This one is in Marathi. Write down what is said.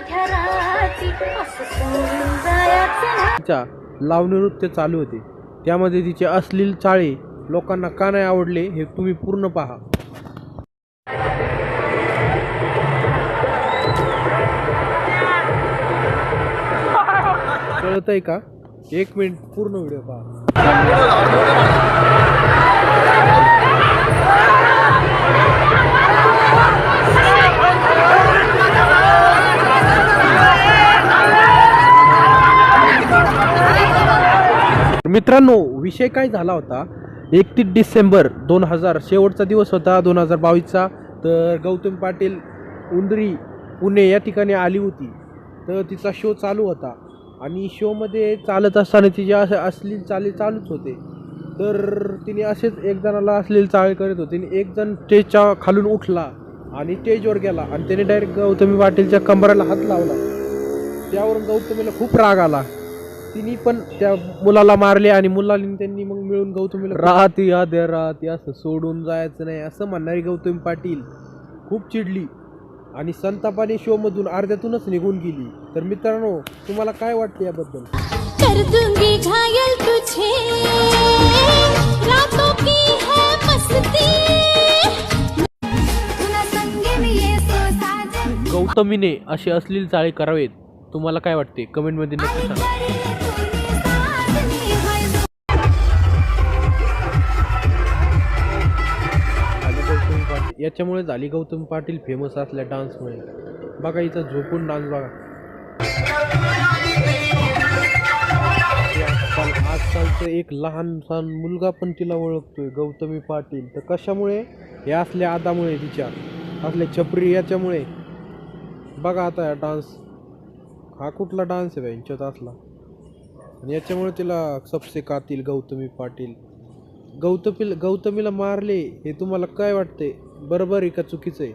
अर्ध्या रात्री असं सोडून जायचं नाही. तिचा लावणी नृत्य चालू होते, त्यामध्ये तिचे अश्लील चाळे लोकांना का नाही आवडले हे तुम्ही पूर्ण पहा. कळतंय का? 1 मिनिट पूर्ण व्हिडिओ पहा. मित्रांनो, विषय काय झाला होता, 31 डिसेंबर 2000 शेवटचा दिवस होता 2022चा. तर गौतमी पाटील उंदरी पुणे या ठिकाणी आली होती. तर तिचा शो चालू होता आणि शोमध्ये चालत असताना तिचे असे अश्लील चाळे चालूच होते. तर तिने असेच एक जणाला अश्लील चाळे करत होते. एक जण स्टेजच्या खालून उठला आणि स्टेजवर गेला आणि त्याने डायरेक्ट गौतमी पाटीलच्या कंबराला हात लावला. त्यावरून गौतमीला खूप राग आला. तिने पण त्या मुलाला मारले आणि मुलांनी त्यांनी मग मिळून गौतमीला राहती आद्या राहती असं सोडून जायचं नाही असं म्हणणारी गौतमी पाटील खूप चिडली आणि संतापाने शोमधून अर्ध्यातूनच निघून गेली. तर मित्रांनो, तुम्हाला काय वाटतं याबद्दल? कर दूंगी घायल तुझे, रातों की है मस्ती, तुला संगे मी येतो साजन. गौतमीने असे अश्लील चाळे करावेत, तुम्हाला काय वाटते? कमेंटमध्ये नक्की सांगा. गौतमी पाटील याच्यामुळे झाली गौतमी पाटील फेमस असल्या डान्समुळे. बघा हिचा झोपून डान्स बघा. आजकालचं एक लहानसा मुलगा पण तिला ओळखतोय गौतमी पाटील. तर कशामुळे? हे असल्या आदामुळे, तिच्या असल्या छपरी याच्यामुळे. बघा आता हा डान्स, हा कुठला डान्स आहे यांच्यात असला, आणि याच्यामुळे तिला सबसे कातील गौतमी पाटील. गौतमीला मारले हे तुम्हाला काय वाटते? बरोबर आहे का चुकीचं आहे?